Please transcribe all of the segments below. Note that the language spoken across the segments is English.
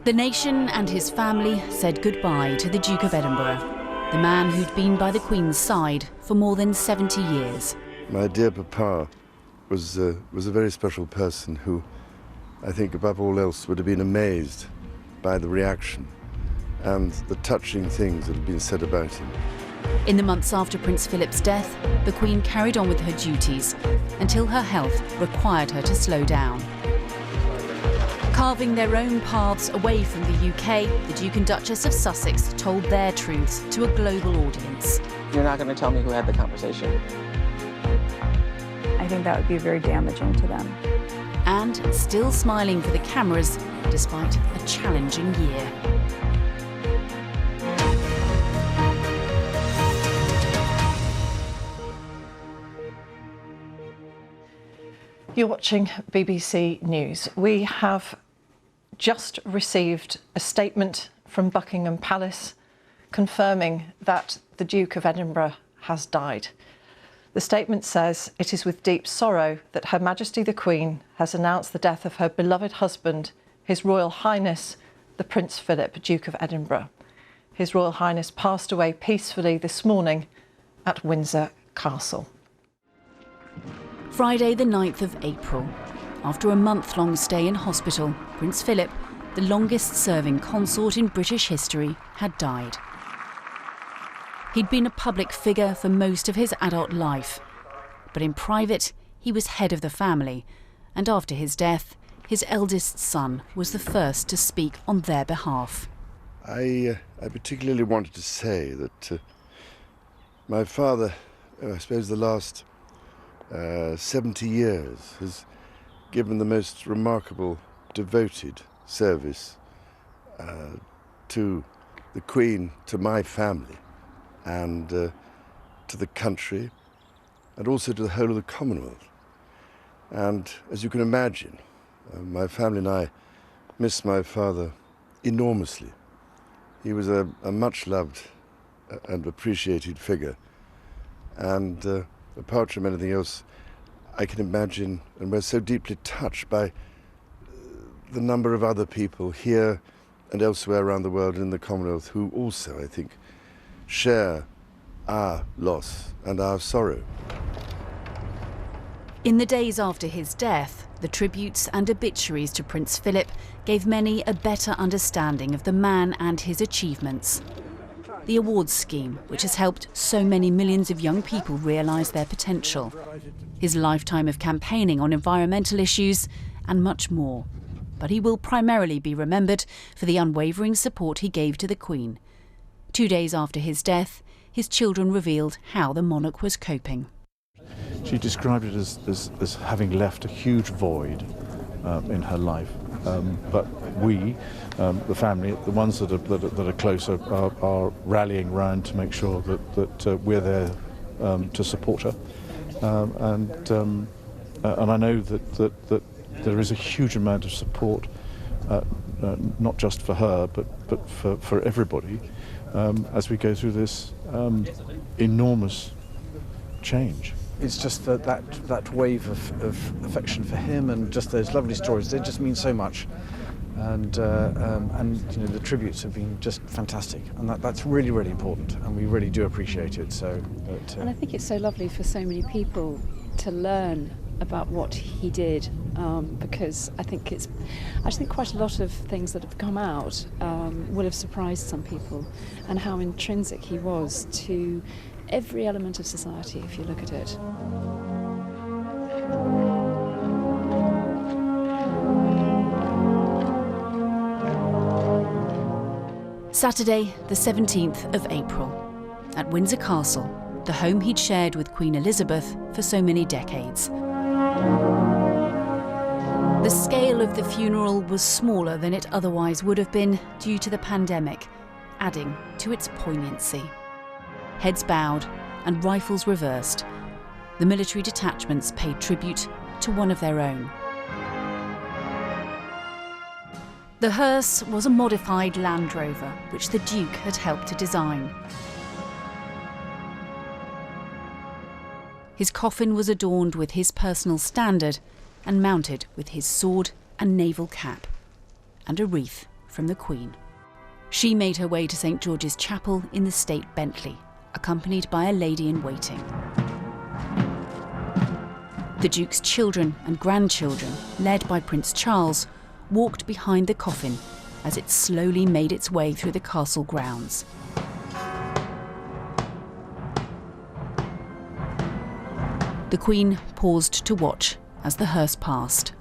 The nation and his family said goodbye to the Duke of Edinburgh, the man who'd been by the Queen's side for more than 70 years. My dear Papa was a very special person who, I think above all else, would have been amazed by the reaction and the touching things that had been said about him. In the months after Prince Philip's death, the Queen carried on with her duties until her health required her to slow down. Carving their own paths away from the UK, the Duke and Duchess of Sussex told their truths to a global audience. You're not going to tell me who had the conversation? I think that would be very damaging to them. And still smiling for the cameras despite a challenging year. You're watching BBC News. We have just received a statement from Buckingham Palace confirming that the Duke of Edinburgh has died. The statement says, "It is with deep sorrow that Her Majesty the Queen has announced the death of her beloved husband, His Royal Highness, the Prince Philip, Duke of Edinburgh. His Royal Highness passed away peacefully this morning at Windsor Castle." Friday the 9th of April. After a month-long stay in hospital, Prince Philip, the longest-serving consort in British history, had died. He'd been a public figure for most of his adult life, but in private he was head of the family, and after his death, his eldest son was the first to speak on their behalf. I particularly wanted to say that my father, I suppose the last 70 years, has given the most remarkable, devoted service to the Queen, to my family, and to the country, and also to the whole of the Commonwealth. And as you can imagine, my family and I miss my father enormously. He was a much-loved and appreciated figure. And apart from anything else, I can imagine, and we're so deeply touched by the number of other people here and elsewhere around the world in the Commonwealth who also, I think, share our loss and our sorrow. In the days after his death, the tributes and obituaries to Prince Philip gave many a better understanding of the man and his achievements. The awards scheme, which has helped so many millions of young people realise their potential. His lifetime of campaigning on environmental issues and much more. But he will primarily be remembered for the unwavering support he gave to the Queen. 2 days after his death, his children revealed how the monarch was coping. She described it as having left a huge void in her life. But we, the family, the ones that are closer, are rallying round to make sure that we're there to support her. And I know that there is a huge amount of support, not just for her, but for everybody, as we go through this enormous change. It's just that wave of affection for him, and just those lovely stories. They just mean so much, and you know, the tributes have been just fantastic, and that's really, really important, and we really do appreciate it. So, and I think it's so lovely for so many people to learn about what he did, because I think quite a lot of things that have come out will have surprised some people, and how intrinsic he was to every element of society, if you look at it. Saturday, the 17th of April, at Windsor Castle, the home he'd shared with Queen Elizabeth for so many decades. The scale of the funeral was smaller than it otherwise would have been due to the pandemic, adding to its poignancy. Heads bowed and rifles reversed, the military detachments paid tribute to one of their own. The hearse was a modified Land Rover, which the Duke had helped to design. His coffin was adorned with his personal standard and mounted with his sword and naval cap, and a wreath from the Queen. She made her way to St George's Chapel in the State Bentley, accompanied by a lady-in-waiting. The Duke's children and grandchildren, led by Prince Charles, walked behind the coffin as it slowly made its way through the castle grounds. The Queen paused to watch as the hearse passed.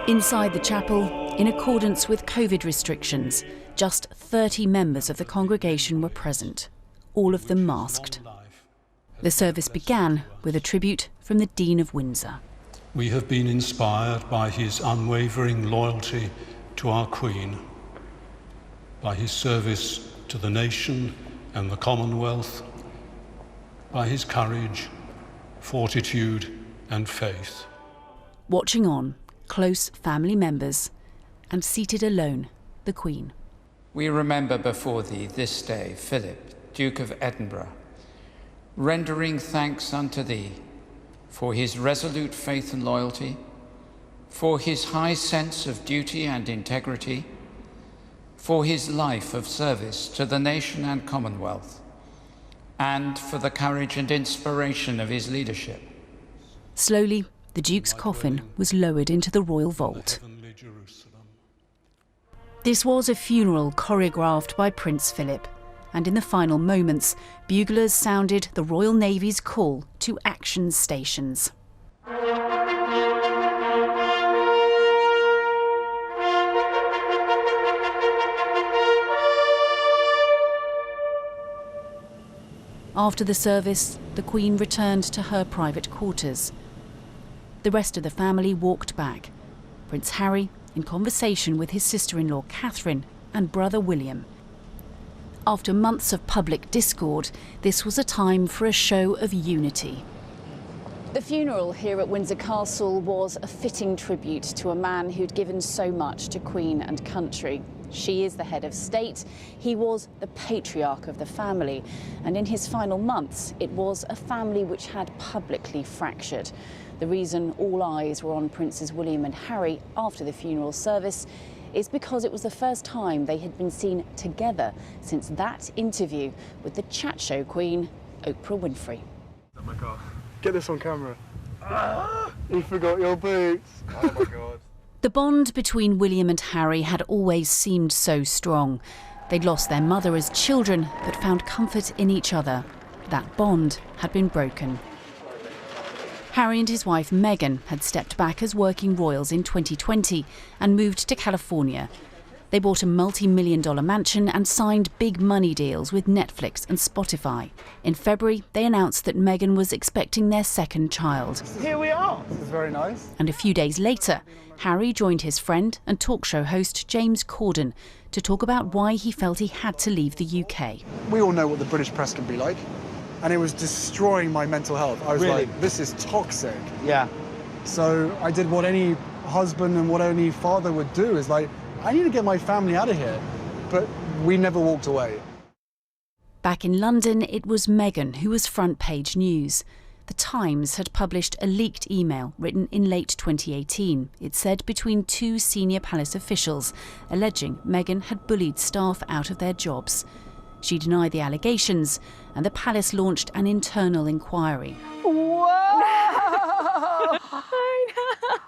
Inside the chapel, in accordance with COVID restrictions, just 30 members of the congregation were present, all of them masked. The service began with a tribute from the Dean of Windsor. We have been inspired by his unwavering loyalty to our Queen, by his service to the nation and the Commonwealth, by his courage, fortitude and faith. Watching on, close family members, and seated alone, the Queen. We remember before thee this day Philip, Duke of Edinburgh, rendering thanks unto thee for his resolute faith and loyalty, for his high sense of duty and integrity, for his life of service to the nation and Commonwealth, and for the courage and inspiration of his leadership. Slowly, the Duke's coffin was lowered into the royal vault. This was a funeral choreographed by Prince Philip, and in the final moments, buglers sounded the Royal Navy's call to action stations. After the service, the Queen returned to her private quarters. The rest of the family walked back. Prince Harry in conversation with his sister-in-law Catherine and brother William. After months of public discord, this was a time for a show of unity. The funeral here at Windsor Castle was a fitting tribute to a man who'd given so much to Queen and country. She is the head of state, he was the patriarch of the family, and in his final months, it was a family which had publicly fractured. The reason all eyes were on Princes William and Harry after the funeral service is because it was the first time they had been seen together since that interview with the chat show queen, Oprah Winfrey. Oh my God, get this on camera. You forgot your boots. Oh my God. The bond between William and Harry had always seemed so strong. They'd lost their mother as children, but found comfort in each other. That bond had been broken. Harry and his wife Meghan had stepped back as working royals in 2020 and moved to California. They bought a multi-million-dollar mansion and signed big money deals with Netflix and Spotify. In February, they announced that Meghan was expecting their second child. Here we are. This is very nice. And a few days later, Harry joined his friend and talk show host James Corden to talk about why he felt he had to leave the UK. We all know what the British press can be like, and it was destroying my mental health. I was like, this is toxic. Yeah. So I did what any husband and what any father would do, is like, I need to get my family out of here. But we never walked away. Back in London, it was Meghan who was front page news. The Times had published a leaked email written in late 2018. It said between two senior palace officials, alleging Meghan had bullied staff out of their jobs. She denied the allegations, and the palace launched an internal inquiry. Whoa! I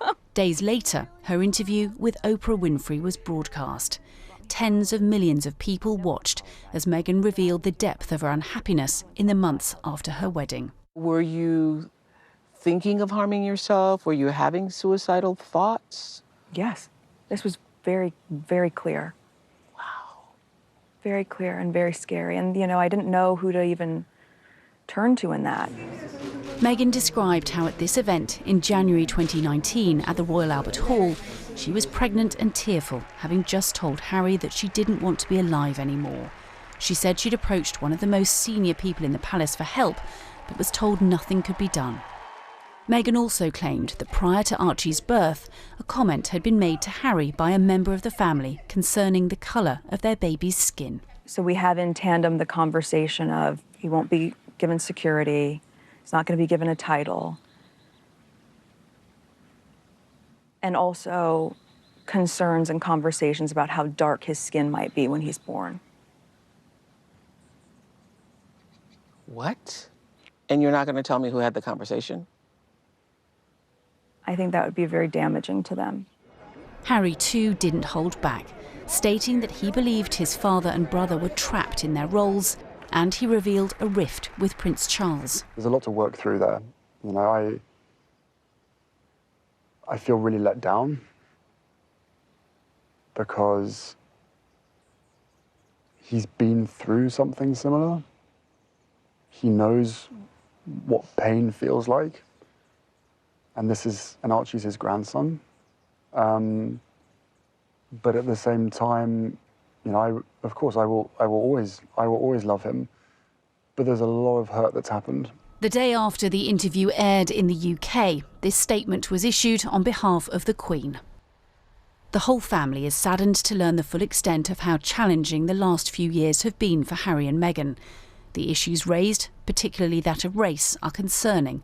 know. Days later, her interview with Oprah Winfrey was broadcast. Tens of millions of people watched as Meghan revealed the depth of her unhappiness in the months after her wedding. Were you thinking of harming yourself? Were you having suicidal thoughts? Yes, this was very, very clear. Wow. Very clear and very scary. And, you know, I didn't know who to even turn to in that. Meghan described how at this event in January 2019 at the Royal Albert Hall, she was pregnant and tearful, having just told Harry that she didn't want to be alive anymore. She said she'd approached one of the most senior people in the palace for help, but was told nothing could be done. Meghan also claimed that prior to Archie's birth, a comment had been made to Harry by a member of the family concerning the colour of their baby's skin. So we have in tandem the conversation of he won't be given security, he's not going to be given a title, and also concerns and conversations about how dark his skin might be when he's born. What? And you're not going to tell me who had the conversation? I think that would be very damaging to them. Harry too didn't hold back, stating that he believed his father and brother were trapped in their roles, and he revealed a rift with Prince Charles. There's a lot to work through there. You know, I feel really let down because he's been through something similar. He knows what pain feels like. And Archie's his grandson. But at the same time, you know, of course I will always love him. But there's a lot of hurt that's happened. The day after the interview aired in the UK, this statement was issued on behalf of the Queen. The whole family is saddened to learn the full extent of how challenging the last few years have been for Harry and Meghan. The issues raised, particularly that of race, are concerning.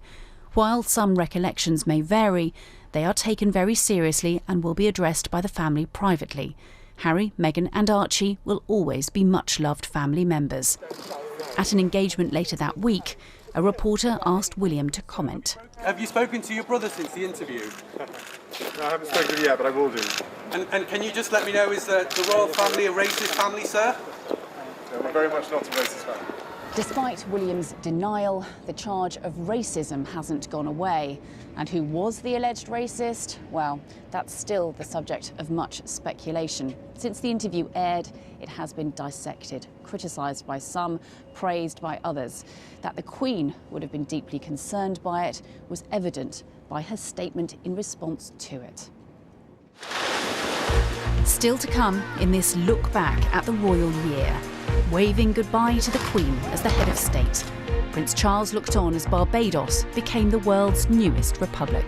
While some recollections may vary, they are taken very seriously and will be addressed by the family privately. Harry, Meghan and Archie will always be much-loved family members. At an engagement later that week, a reporter asked William to comment. Have you spoken to your brother since the interview? No, I haven't spoken to him yet, but I will do. And can you just let me know, is the royal family a racist family, sir? No, we're very much not a racist family. Despite William's denial, the charge of racism hasn't gone away. And who was the alleged racist? Well, that's still the subject of much speculation. Since the interview aired, it has been dissected, criticised by some, praised by others. That the Queen would have been deeply concerned by it was evident by her statement in response to it. Still to come in this look back at the royal year, waving goodbye to the Queen as the head of state. Prince Charles looked on as Barbados became the world's newest republic.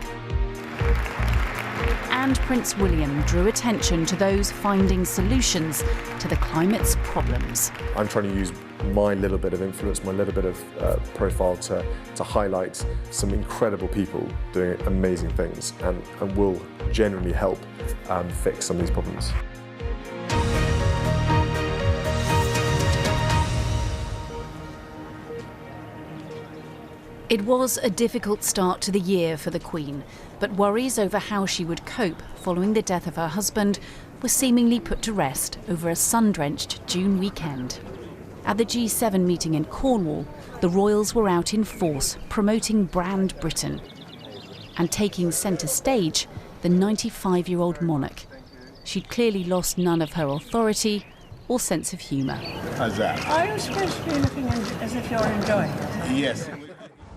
And Prince William drew attention to those finding solutions to the climate's problems. I'm trying to use my little bit of influence, my little bit of profile to highlight some incredible people doing amazing things and will genuinely help fix some of these problems. It was a difficult start to the year for the Queen, but worries over how she would cope following the death of her husband were seemingly put to rest over a sun-drenched June weekend. At the G7 meeting in Cornwall, the royals were out in force promoting Brand Britain. And taking centre stage, the 95-year-old monarch. She'd clearly lost none of her authority or sense of humour. How's that? Are you supposed to be looking as if you're enjoying it? Yes.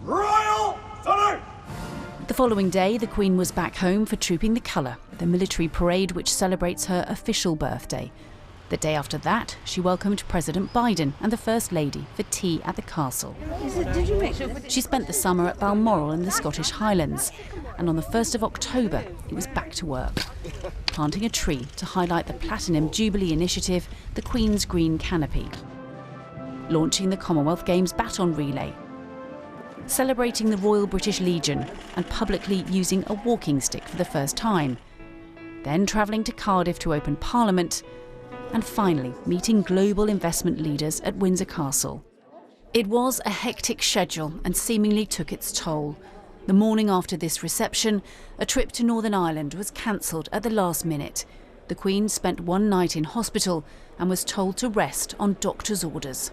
Royal salute! The following day, the Queen was back home for Trooping the Colour, the military parade which celebrates her official birthday. The day after that, she welcomed President Biden and the First Lady for tea at the castle. Did you make it? She spent the summer at Balmoral in the Scottish Highlands, and on the 1st of October, it was back to work, planting a tree to highlight the Platinum Jubilee initiative, the Queen's Green Canopy, launching the Commonwealth Games baton relay, celebrating the Royal British Legion and publicly using a walking stick for the first time, then travelling to Cardiff to open Parliament, and finally meeting global investment leaders at Windsor Castle. It was a hectic schedule and seemingly took its toll. The morning after this reception, a trip to Northern Ireland was cancelled at the last minute. The Queen spent one night in hospital and was told to rest on doctor's orders.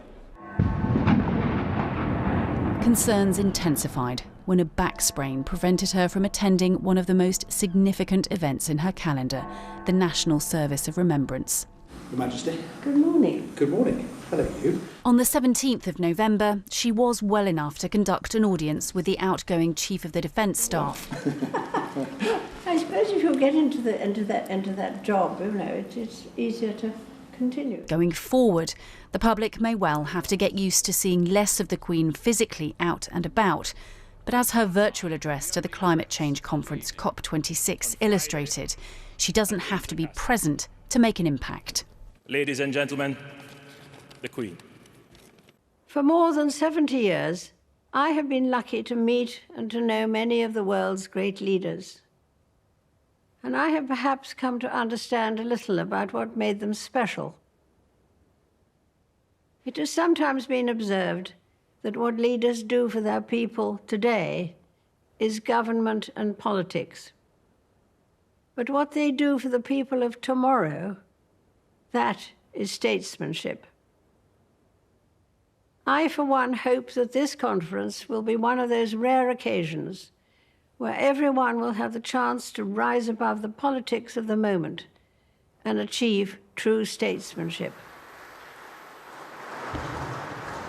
Concerns intensified when a back sprain prevented her from attending one of the most significant events in her calendar, the National Service of Remembrance. Your Majesty. Good morning. Good morning. Hello, you. On the 17th of November, she was well enough to conduct an audience with the outgoing Chief of the Defence Staff. I suppose if you get into that job, you know, it's easier to continue. Going forward, the public may well have to get used to seeing less of the Queen physically out and about, But as her virtual address to the climate change conference COP26 illustrated, she doesn't have to be present to make an impact. Ladies and gentlemen, the Queen. For more than 70 years, I have been lucky to meet and to know many of the world's great leaders. And I have perhaps come to understand a little about what made them special. It has sometimes been observed that what leaders do for their people today is government and politics. But what they do for the people of tomorrow, that is statesmanship. I, for one, hope that this conference will be one of those rare occasions where everyone will have the chance to rise above the politics of the moment and achieve true statesmanship.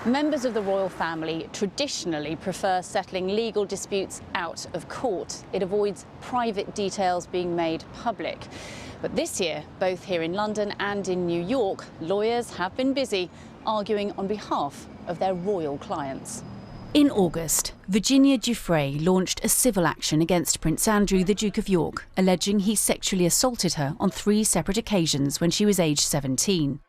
Members of the royal family traditionally prefer settling legal disputes out of court. It avoids private details being made public. But this year, both here in London and in New York, lawyers have been busy arguing on behalf of their royal clients. In August, Virginia Giuffre launched a civil action against Prince Andrew, the Duke of York, alleging he sexually assaulted her on 3 separate occasions when she was aged 17.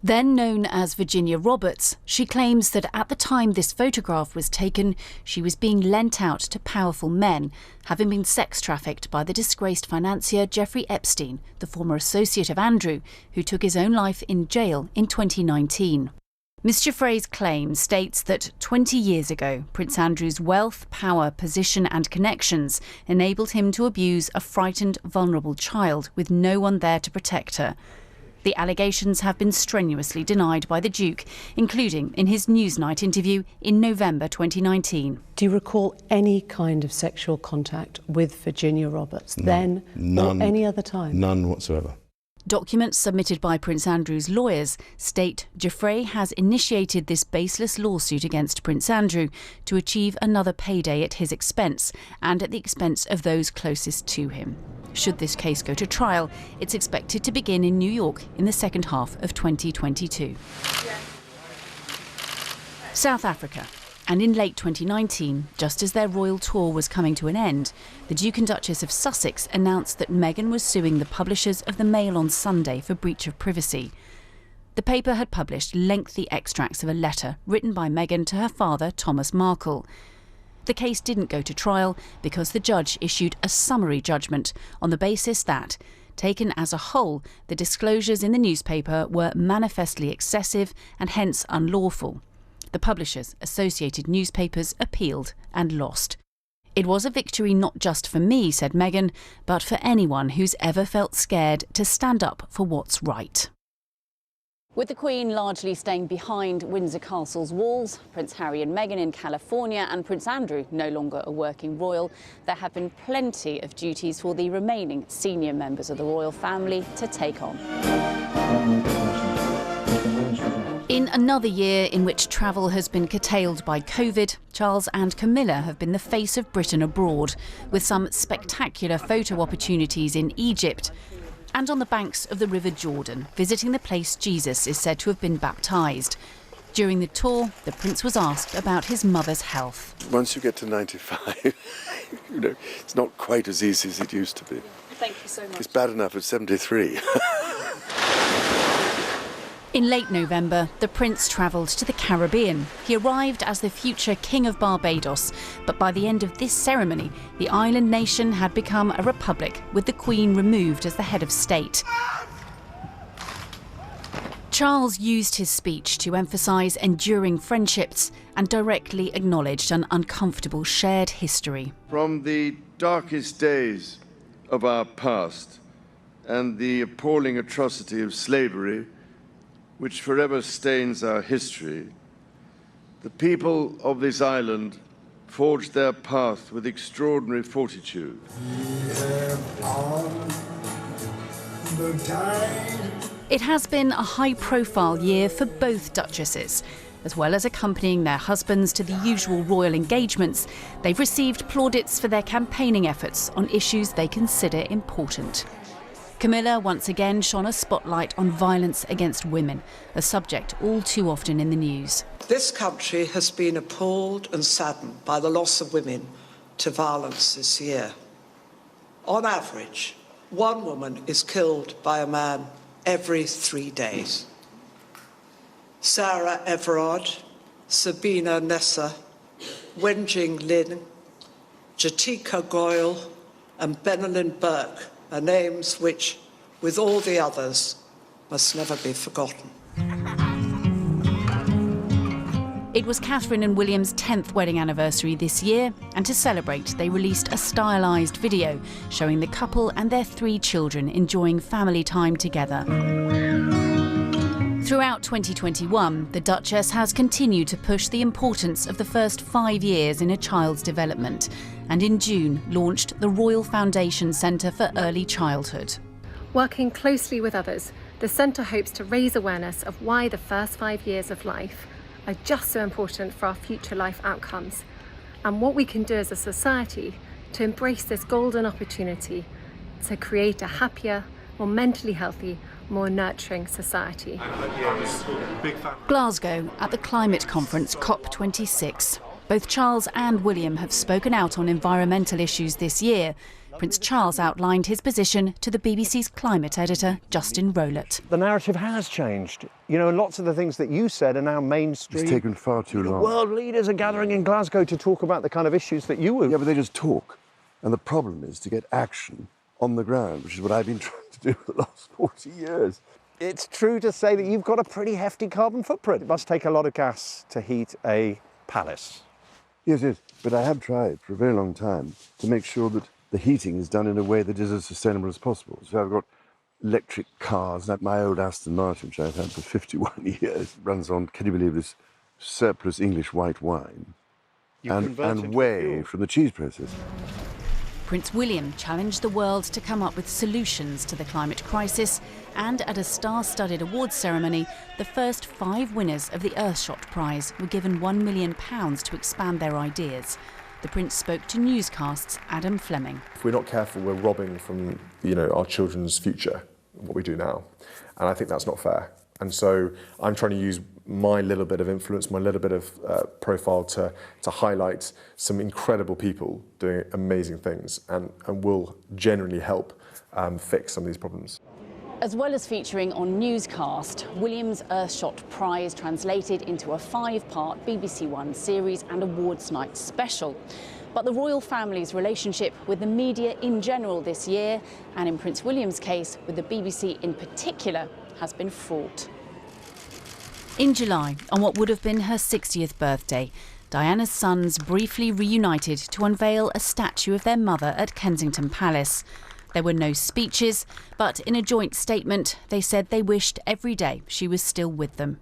Then known as Virginia Roberts, she claims that at the time this photograph was taken, she was being lent out to powerful men, having been sex trafficked by the disgraced financier Jeffrey Epstein, the former associate of Andrew, who took his own life in jail in 2019. Ms. Giuffre's claim states that 20 years ago, Prince Andrew's wealth, power, position and connections enabled him to abuse a frightened, vulnerable child with no one there to protect her. The allegations have been strenuously denied by the Duke, including in his Newsnight interview in November 2019. Do you recall any kind of sexual contact with Virginia Roberts then or any other time? None whatsoever. Documents submitted by Prince Andrew's lawyers state Giuffre has initiated this baseless lawsuit against Prince Andrew to achieve another payday at his expense and at the expense of those closest to him. Should this case go to trial, it's expected to begin in New York in the second half of 2022. South Africa. And in late 2019, just as their royal tour was coming to an end, the Duke and Duchess of Sussex announced that Meghan was suing the publishers of the Mail on Sunday for breach of privacy. The paper had published lengthy extracts of a letter written by Meghan to her father, Thomas Markle. The case didn't go to trial because the judge issued a summary judgment on the basis that, taken as a whole, the disclosures in the newspaper were manifestly excessive and hence unlawful. The publishers, Associated Newspapers, appealed and lost. It was a victory not just for me, said Meghan, but for anyone who's ever felt scared to stand up for what's right. With the Queen largely staying behind Windsor Castle's walls, Prince Harry and Meghan in California and Prince Andrew no longer a working royal, there have been plenty of duties for the remaining senior members of the royal family to take on. In another year in which travel has been curtailed by COVID, Charles and Camilla have been the face of Britain abroad, with some spectacular photo opportunities in Egypt and on the banks of the River Jordan, visiting the place Jesus is said to have been baptised. During the tour, the Prince was asked about his mother's health. Once you get to 95, it's not quite as easy as it used to be. Thank you so much. It's bad enough at 73. In late November, the Prince travelled to the Caribbean. He arrived as the future King of Barbados, but by the end of this ceremony, the island nation had become a republic, with the Queen removed as the head of state. Charles used his speech to emphasise enduring friendships and directly acknowledged an uncomfortable shared history. From the darkest days of our past and the appalling atrocity of slavery, which forever stains our history, the people of this island forged their path with extraordinary fortitude. It has been a high-profile year for both duchesses. As well as accompanying their husbands to the usual royal engagements, they've received plaudits for their campaigning efforts on issues they consider important. Camilla once again shone a spotlight on violence against women, a subject all too often in the news. This country has been appalled and saddened by the loss of women to violence this year. On average, one woman is killed by a man every 3 days. Sarah Everard, Sabina Nessa, Wenjing Lin, Jatika Goyle and Benelin Burke are names which, with all the others, must never be forgotten. It was Catherine and William's 10th wedding anniversary this year, and to celebrate, they released a stylised video showing the couple and their 3 children enjoying family time together. Throughout 2021, the Duchess has continued to push the importance of the first 5 years in a child's development, and in June launched the Royal Foundation Centre for Early Childhood. Working closely with others, the centre hopes to raise awareness of why the first 5 years of life are just so important for our future life outcomes, and what we can do as a society to embrace this golden opportunity to create a happier, more mentally healthy, more nurturing society. Glasgow at the climate conference COP26. Both Charles and William have spoken out on environmental issues this year. Prince Charles outlined his position to the BBC's climate editor, Justin Rowlett. The narrative has changed. You know, lots of the things that you said are now mainstream. It's taken far too long. World leaders are gathering in Glasgow to talk about the kind of issues that you were... Yeah, but they just talk. And the problem is to get action on the ground, which is what I've been trying to do for the last 40 years. It's true to say that you've got a pretty hefty carbon footprint. It must take a lot of gas to heat a palace. Yes, yes, but I have tried for a very long time to make sure that the heating is done in a way that is as sustainable as possible. So I've got electric cars, like my old Aston Martin, which I've had for 51 years, runs on, can you believe this, surplus English white wine, and whey from the cheese process. Prince William challenged the world to come up with solutions to the climate crisis, and at a star-studded awards ceremony, the first 5 winners of the Earthshot Prize were given £1 million to expand their ideas. The Prince spoke to newscast's Adam Fleming. If we're not careful, we're robbing from, our children's future, what we do now. And I think that's not fair. And so I'm trying to use my little bit of influence, my little bit of profile to highlight some incredible people doing amazing things and will genuinely help fix some of these problems. As well as featuring on Newscast, William's Earthshot Prize translated into a 5-part BBC One series and awards night special. But the royal family's relationship with the media in general this year, and in Prince William's case with the BBC in particular, has been fraught. In July, on what would have been her 60th birthday, Diana's sons briefly reunited to unveil a statue of their mother at Kensington Palace. There were no speeches, but in a joint statement, they said they wished every day she was still with them.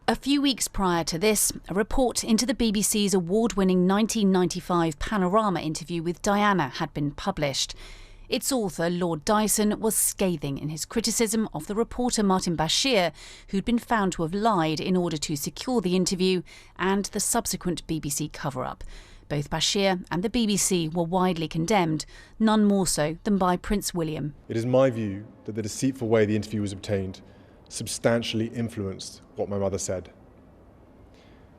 A few weeks prior to this, a report into the BBC's award-winning 1995 Panorama interview with Diana had been published. Its author, Lord Dyson, was scathing in his criticism of the reporter Martin Bashir, who'd been found to have lied in order to secure the interview, and the subsequent BBC cover-up. Both Bashir and the BBC were widely condemned, none more so than by Prince William. It is my view that the deceitful way the interview was obtained substantially influenced what my mother said.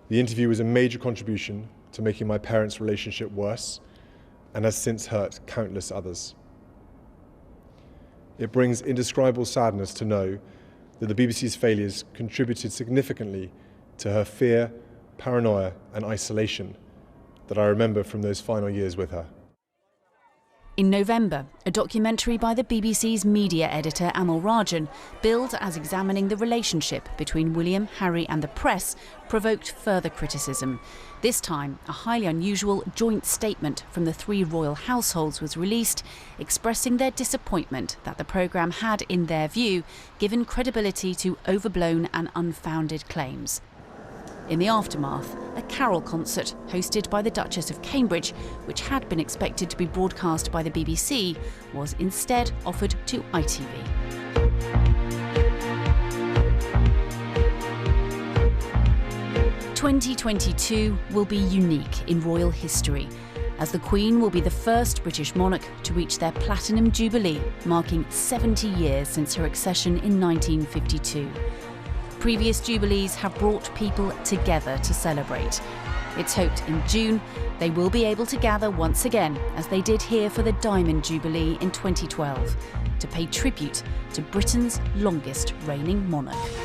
The interview was a major contribution to making my parents' relationship worse and has since hurt countless others. It brings indescribable sadness to know that the BBC's failures contributed significantly to her fear, paranoia and isolation that I remember from those final years with her. In November, a documentary by the BBC's media editor Amal Rajan, billed as examining the relationship between William, Harry and the press, provoked further criticism. This time, a highly unusual joint statement from the 3 royal households was released, expressing their disappointment that the programme had, in their view, given credibility to overblown and unfounded claims. In the aftermath, a carol concert hosted by the Duchess of Cambridge, which had been expected to be broadcast by the BBC, was instead offered to ITV. "2022 will be unique in royal history, as the Queen will be the first British monarch to reach their Platinum Jubilee, marking 70 years since her accession in 1952. Previous jubilees have brought people together to celebrate. It's hoped in June they will be able to gather once again, as they did here for the Diamond Jubilee in 2012, to pay tribute to Britain's longest reigning monarch.